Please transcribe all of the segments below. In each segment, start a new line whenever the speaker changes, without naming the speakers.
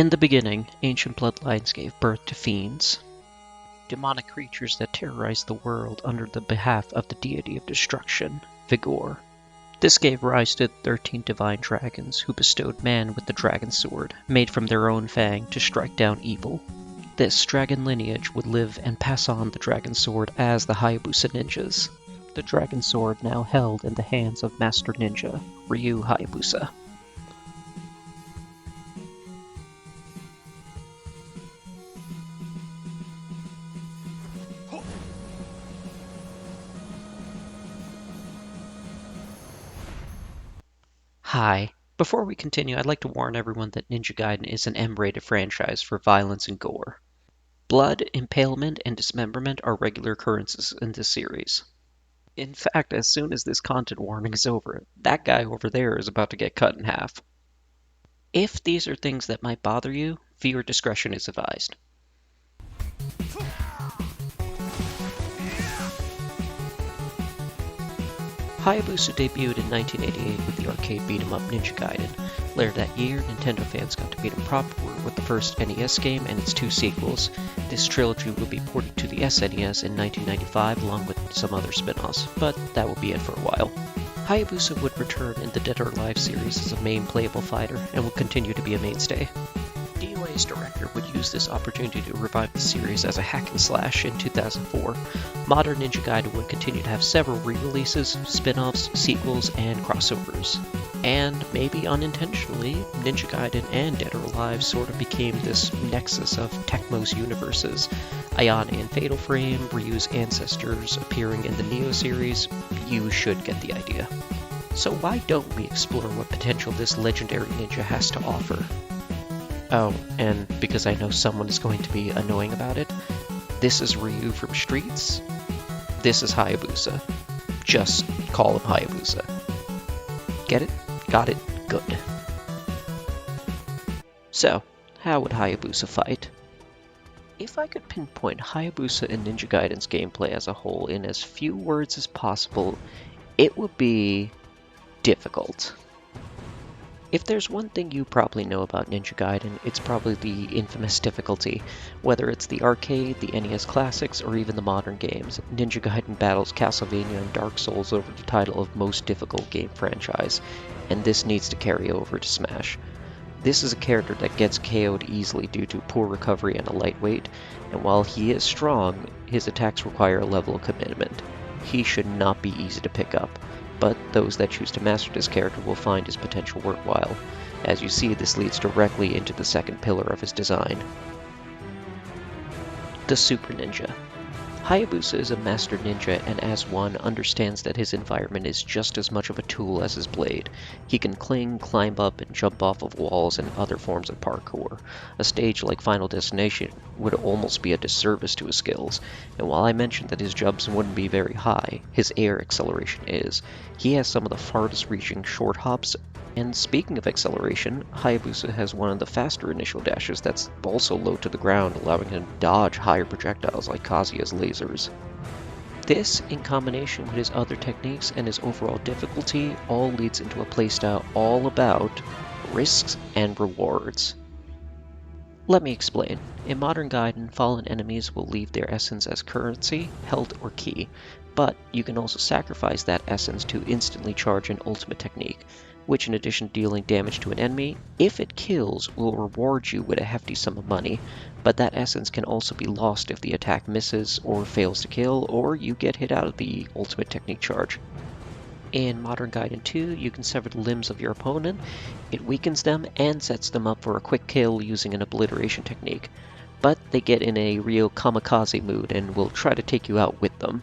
In the beginning, ancient bloodlines gave birth to fiends, demonic creatures that terrorized the world under the behalf of the deity of destruction, Vigor. This gave rise to 13 divine dragons who bestowed man with the dragon sword, made from their own fang to strike down evil. This dragon lineage would live and pass on the dragon sword as the Hayabusa ninjas. The dragon sword now held in the hands of Master Ninja, Ryu Hayabusa. Hi. Before we continue, I'd like to warn everyone that Ninja Gaiden is an M-rated franchise for violence and gore. Blood, impalement, and dismemberment are regular occurrences in this series. In fact, as soon as this content warning is over, that guy over there is about to get cut in half. If these are things that might bother you, viewer discretion is advised. Hayabusa debuted in 1988 with the arcade beat-em-up Ninja Gaiden. Later that year, Nintendo fans got to beat him proper with the first NES game and its 2 sequels. This trilogy would be ported to the SNES in 1995 along with some other spin-offs, but that will be it for a while. Hayabusa would return in the Dead or Alive series as a main playable fighter and will continue to be a mainstay. DOA's director would use this opportunity to revive the series as a hack and slash in 2004. Modern Ninja Gaiden would continue to have several re-releases, spin-offs, sequels, and crossovers. And, maybe unintentionally, Ninja Gaiden and Dead or Alive sort of became this nexus of Tecmo's universes. Ayane and Fatal Frame, Ryu's ancestors appearing in the Neo series. You should get the idea. So why don't we explore what potential this legendary ninja has to offer? Oh, and because I know someone is going to be annoying about it, this is Ryu from Streets. This is Hayabusa. Just call him Hayabusa. Get it? Got it? Good. So, how would Hayabusa fight? If I could pinpoint Hayabusa and Ninja Gaiden's gameplay as a whole in as few words as possible, it would be difficult. If there's one thing you probably know about Ninja Gaiden, it's probably the infamous difficulty. Whether it's the arcade, the NES classics, or even the modern games, Ninja Gaiden battles Castlevania and Dark Souls over the title of most difficult game franchise, and this needs to carry over to Smash. This is a character that gets KO'd easily due to poor recovery and a lightweight, and while he is strong, his attacks require a level of commitment. He should not be easy to pick up, but those that choose to master this character will find his potential worthwhile. As you see, this leads directly into the second pillar of his design. The Super Ninja. Hayabusa is a master ninja and as one understands that his environment is just as much of a tool as his blade. He can cling, climb up, and jump off of walls and other forms of parkour. A stage like Final Destination would almost be a disservice to his skills, and while I mentioned that his jumps wouldn't be very high, his air acceleration is. He has some of the farthest reaching short hops, and speaking of acceleration, Hayabusa has one of the faster initial dashes that's also low to the ground, allowing him to dodge higher projectiles like Kazuya's lasers. This, in combination with his other techniques and his overall difficulty, all leads into a playstyle all about risks and rewards. Let me explain. In modern Gaiden, fallen enemies will leave their essence as currency, health, or ki, but you can also sacrifice that essence to instantly charge an ultimate technique, which in addition to dealing damage to an enemy, if it kills, will reward you with a hefty sum of money, but that essence can also be lost if the attack misses or fails to kill, or you get hit out of the ultimate technique charge. In Modern Gaiden 2, you can sever the limbs of your opponent. It weakens them and sets them up for a quick kill using an obliteration technique, but they get in a real kamikaze mood and will try to take you out with them.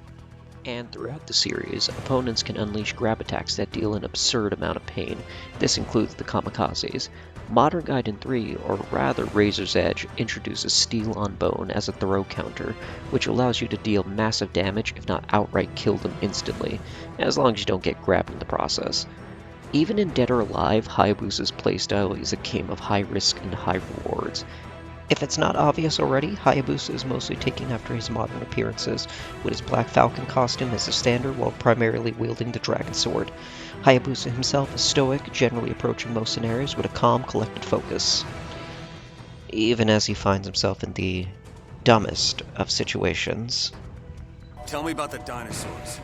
And throughout the series, opponents can unleash grab attacks that deal an absurd amount of pain. This includes the kamikazes. Modern Gaiden 3, or rather Razor's Edge, introduces Steel on Bone as a throw counter, which allows you to deal massive damage if not outright kill them instantly, as long as you don't get grabbed in the process. Even in Dead or Alive, Hayabusa's playstyle is a game of high risk and high rewards. If it's not obvious already, Hayabusa is mostly taking after his modern appearances, with his Black Falcon costume as a standard while primarily wielding the dragon sword. Hayabusa himself is stoic, generally approaching most scenarios with a calm, collected focus. even as he finds himself in the dumbest of situations.
Tell me about the dinosaurs.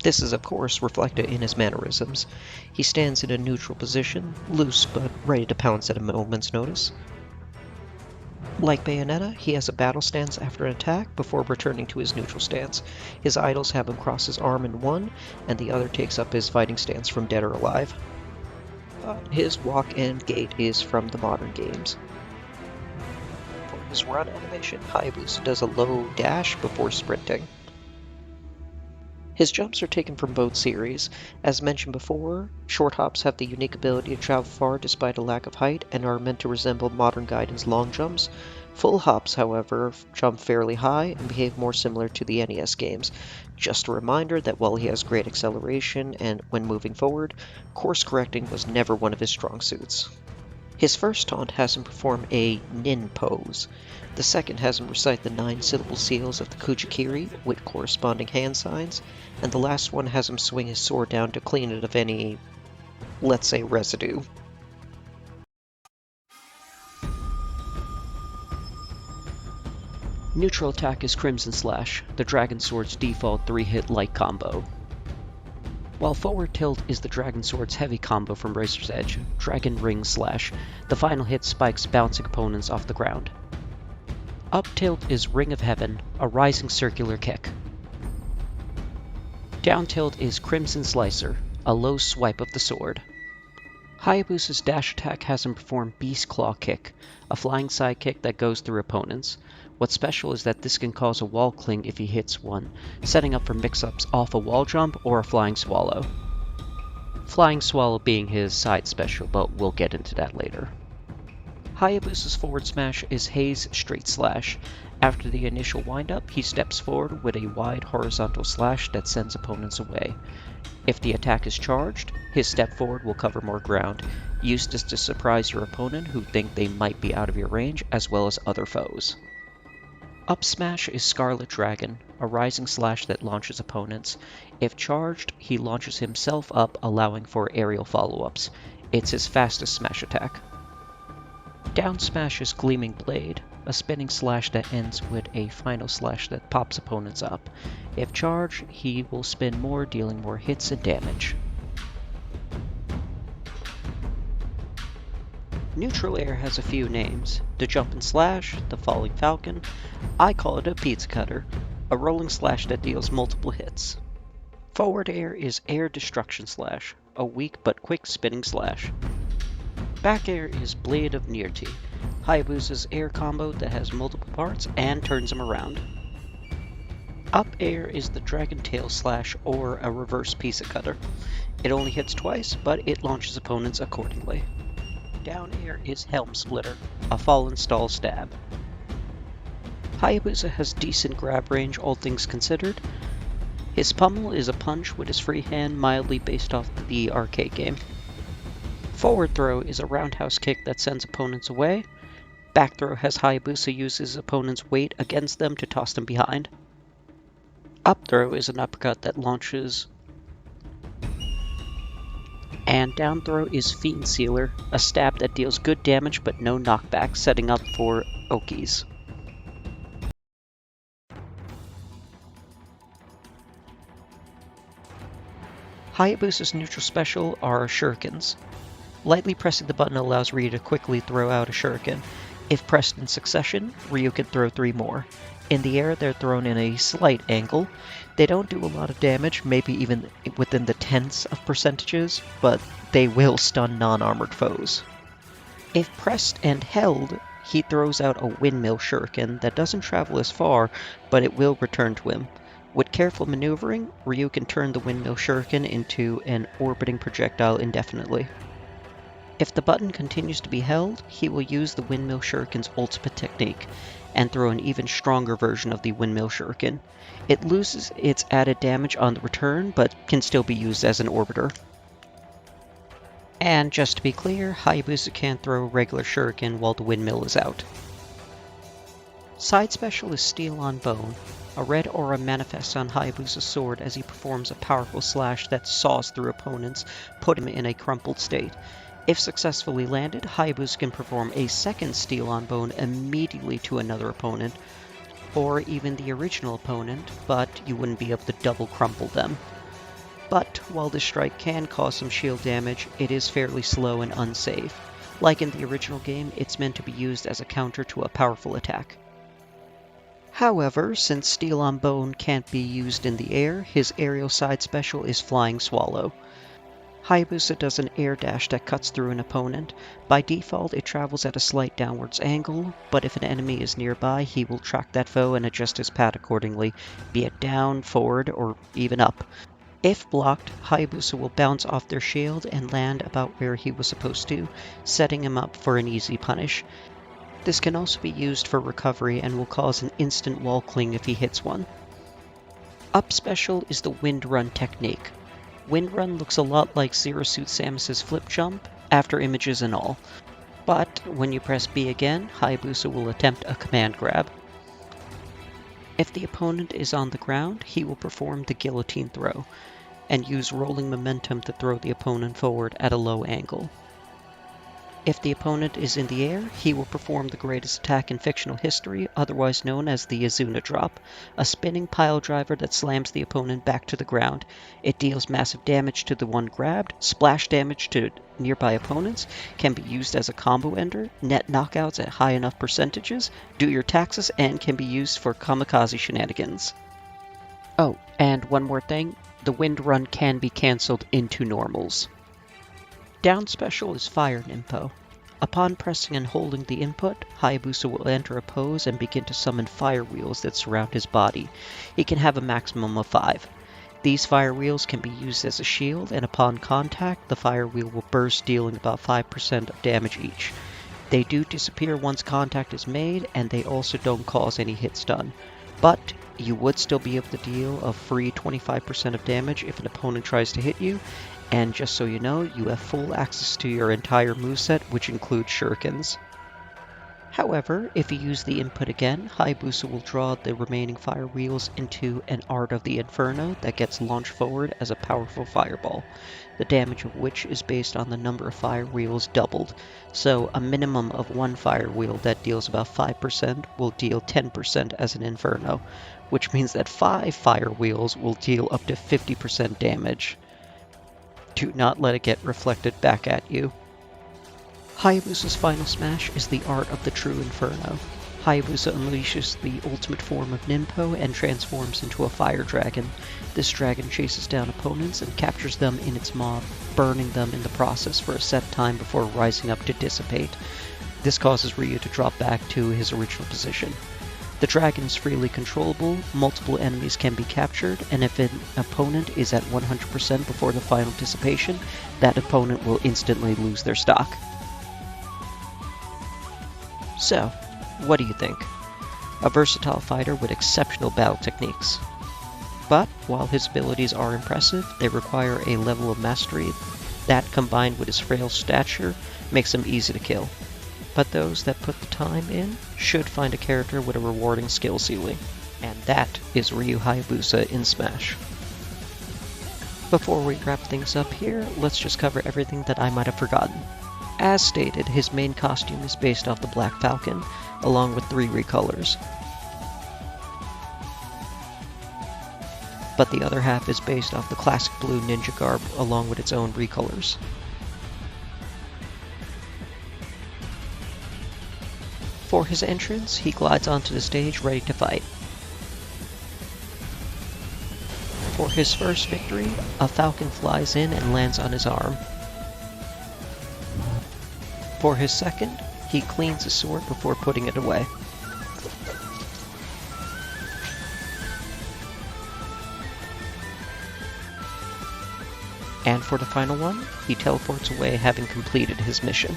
This is, of course, reflected in his mannerisms. He stands in a neutral position, loose but ready to pounce at a moment's notice. Like Bayonetta, he has a battle stance after an attack before returning to his neutral stance. His idols have him cross his arm in one, and the other takes up his fighting stance from dead or alive. His walk and gait is from the modern games. For his run animation, Hayabusa does a low dash before sprinting. His jumps are taken from both series. As mentioned before, short hops have the unique ability to travel far despite a lack of height and are meant to resemble modern Gaiden's long jumps. Full hops, however, jump fairly high and behave more similar to the NES games. Just a reminder that while he has great acceleration and when moving forward, course correcting was never one of his strong suits. His first taunt has him perform a nin pose. The second has him recite the 9-syllable seals of the Kujikiri with corresponding hand signs, and the last one has him swing his sword down to clean it of any, let's say, residue. Neutral attack is Crimson Slash, the Dragon Sword's default 3-hit light combo. While forward tilt is the Dragon Sword's heavy combo from Razor's Edge, Dragon Ring Slash, the final hit spikes bouncing opponents off the ground. Up tilt is Ring of Heaven, a rising circular kick. Down tilt is Crimson Slicer, a low swipe of the sword. Hayabusa's dash attack has him perform Beast Claw Kick, a flying side kick that goes through opponents. What's special is that this can cause a wall cling if he hits one, setting up for mix-ups off a wall jump or a Flying Swallow. Flying Swallow being his side special, but we'll get into that later. Hayabusa's forward smash is Haze Straight Slash. After the initial windup, he steps forward with a wide horizontal slash that sends opponents away. If the attack is charged, his step forward will cover more ground, used to surprise your opponent who think they might be out of your range, as well as other foes. Up smash is Scarlet Dragon, a rising slash that launches opponents. If charged, he launches himself up, allowing for aerial follow-ups. It's his fastest smash attack. Down smash is Gleaming Blade, a spinning slash that ends with a final slash that pops opponents up. If charged, he will spin more, dealing more hits and damage. Neutral air has a few names: the Jumpin' Slash, the Falling Falcon. I call it a Pizza Cutter, a rolling slash that deals multiple hits. Forward air is Air Destruction Slash, a weak but quick spinning slash. Back air is Blade of Nearty, Hayabusa's air combo that has multiple parts and turns him around. Up air is the Dragon Tail Slash, or a reverse Pizza Cutter. It only hits twice, but it launches opponents accordingly. Down air is Helm Splitter, a fallen stall stab. Hayabusa has decent grab range, all things considered. His pummel is a punch with his free hand, mildly based off the arcade game. Forward throw is a roundhouse kick that sends opponents away. Back throw has Hayabusa use his opponent's weight against them to toss them behind. Up throw is an uppercut that launches. And down throw is Fiend Sealer, a stab that deals good damage but no knockback, setting up for Okis. Hayabusa's neutral special are Shurikens. Lightly pressing the button allows Ryu to quickly throw out a shuriken. If pressed in succession, Ryu can throw 3 more. In the air, they're thrown in a slight angle. They don't do a lot of damage, maybe even within the tenths of percentages, but they will stun non-armored foes. If pressed and held, he throws out a windmill shuriken that doesn't travel as far, but it will return to him. With careful maneuvering, Ryu can turn the windmill shuriken into an orbiting projectile indefinitely. If the button continues to be held, he will use the windmill shuriken's ultimate technique, and throw an even stronger version of the windmill shuriken. It loses its added damage on the return, but can still be used as an orbiter. And just to be clear, Hayabusa can't throw regular shuriken while the windmill is out. Side special is Steel on Bone. A red aura manifests on Hayabusa's sword as he performs a powerful slash that saws through opponents, put him in a crumpled state.
If successfully landed, Hayabusa can perform a second Steel on Bone immediately to another opponent, or even the original opponent, but you wouldn't be able to double crumple them. But while this strike can cause some shield damage, it is fairly slow and unsafe. Like in the original game, it's meant to be used as a counter to a powerful attack. However, since Steel on Bone can't be used in the air, his aerial side special is Flying Swallow. Hayabusa does an air dash that cuts through an opponent. By default, it travels at a slight downwards angle, but if an enemy is nearby, he will track that foe and adjust his path accordingly, be it down, forward, or even up. If blocked, Hayabusa will bounce off their shield and land about where he was supposed to, setting him up for an easy punish. This can also be used for recovery and will cause an instant wall cling if he hits one. Up special is the Wind Run technique. Wind Run looks a lot like Zero Suit Samus's flip jump, after images and all. But when you press B again, Hayabusa will attempt a command grab. If the opponent is on the ground, he will perform the guillotine throw, and use rolling momentum to throw the opponent forward at a low angle. If the opponent is in the air, he will perform the greatest attack in fictional history, otherwise known as the Izuna drop, a spinning pile driver that slams the opponent back to the ground. It deals massive damage to the one grabbed, splash damage to nearby opponents, can be used as a combo ender, net knockouts at high enough percentages, do your taxes, and can be used for kamikaze shenanigans. Oh, and one more thing, the Wind Run can be cancelled into normals. Down special is Fire Ninpo. Upon pressing and holding the input, Hayabusa will enter a pose and begin to summon fire wheels that surround his body. He can have a maximum of 5. These fire wheels can be used as a shield, and upon contact, the fire wheel will burst, dealing about 5% of damage each. They do disappear once contact is made, and they also don't cause any hit stun. But you would still be able to deal a free 25% of damage if an opponent tries to hit you, and just so you know, you have full access to your entire moveset, which includes shurikens. However, if you use the input again, Hayabusa will draw the remaining fire wheels into an Art of the Inferno that gets launched forward as a powerful fireball, the damage of which is based on the number of fire wheels doubled. So a minimum of 1 fire wheel that deals about 5% will deal 10% as an Inferno, which means that 5 fire wheels will deal up to 50% damage. Do not let it get reflected back at you. Hayabusa's final smash is the Art of the True Inferno. Hayabusa unleashes the ultimate form of Ninpo and transforms into a fire dragon. This dragon chases down opponents and captures them in its maw, burning them in the process for a set time before rising up to dissipate. This causes Ryu to drop back to his original position. The dragon is freely controllable, multiple enemies can be captured, and if an opponent is at 100% before the final dissipation, that opponent will instantly lose their stock. So, what do you think? A versatile fighter with exceptional battle techniques. But, while his abilities are impressive, they require a level of mastery that, combined with his frail stature, makes him easy to kill. But those that put the time in should find a character with a rewarding skill ceiling. And that is Ryu Hayabusa in Smash. Before we wrap things up here, let's just cover everything that I might have forgotten. As stated, his main costume is based off the Black Falcon, along with 3 recolors. But the other half is based off the classic blue ninja garb, along with its own recolors. For his entrance, he glides onto the stage ready to fight. For his first victory, a falcon flies in and lands on his arm. For his second, he cleans his sword before putting it away. And for the final one, he teleports away having completed his mission.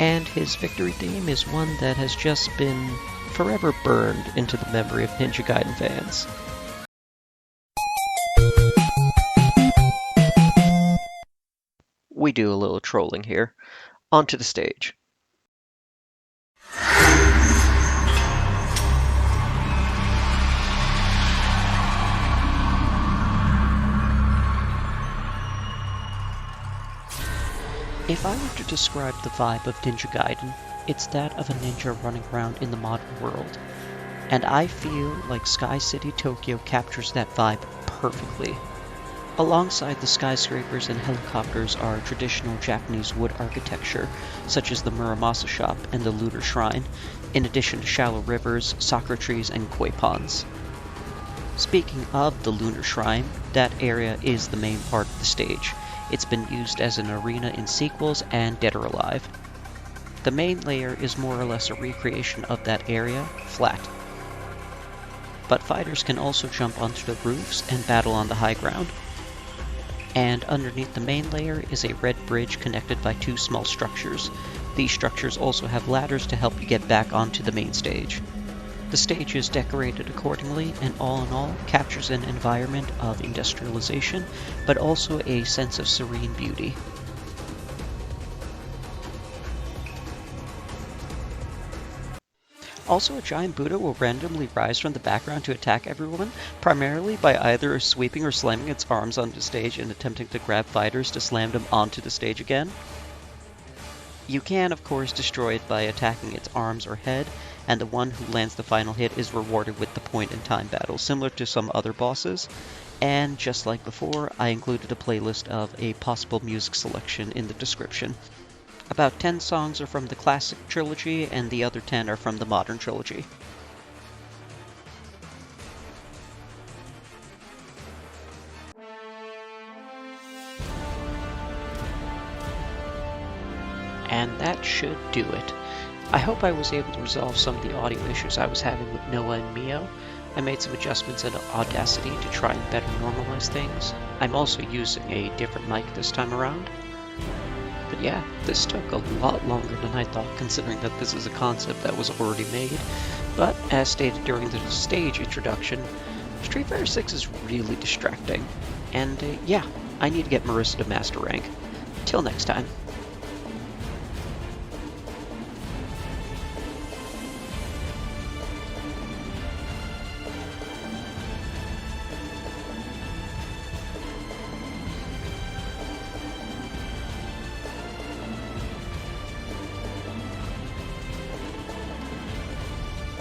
And his victory theme is one that has just been forever burned into the memory of Ninja Gaiden fans. We do a little trolling here. Onto the stage. If I were to describe the vibe of Ninja Gaiden, it's that of a ninja running around in the modern world. And I feel like Sky City Tokyo captures that vibe perfectly. Alongside the skyscrapers and helicopters are traditional Japanese wood architecture, such as the Muramasa Shop and the Looter Shrine, in addition to shallow rivers, sakura trees, and koi ponds. Speaking of the Lunar Shrine, that area is the main part of the stage. It's been used as an arena in sequels and Dead or Alive. The main layer is more or less a recreation of that area, flat. But fighters can also jump onto the roofs and battle on the high ground. And underneath the main layer is a red bridge connected by two small structures. These structures also have ladders to help you get back onto the main stage. The stage is decorated accordingly and all in all captures an environment of industrialization, but also a sense of serene beauty. Also, a giant Buddha will randomly rise from the background to attack everyone, primarily by either sweeping or slamming its arms onto the stage and attempting to grab fighters to slam them onto the stage again. You can, of course, destroy it by attacking its arms or head, and the one who lands the final hit is rewarded with the point-in-time battle, similar to some other bosses. And just like before, I included a playlist of a possible music selection in the description. About 10 songs are from the classic trilogy, and the other 10 are from the modern trilogy. And that should do it. I hope I was able to resolve some of the audio issues I was having with Noah and Mio. I made some adjustments in Audacity to try and better normalize things. I'm also using a different mic this time around. But yeah, this took a lot longer than I thought, considering that this is a concept that was already made. But as stated during the stage introduction, Street Fighter 6 is really distracting. And yeah, I need to get Marissa to Master Rank. Till next time.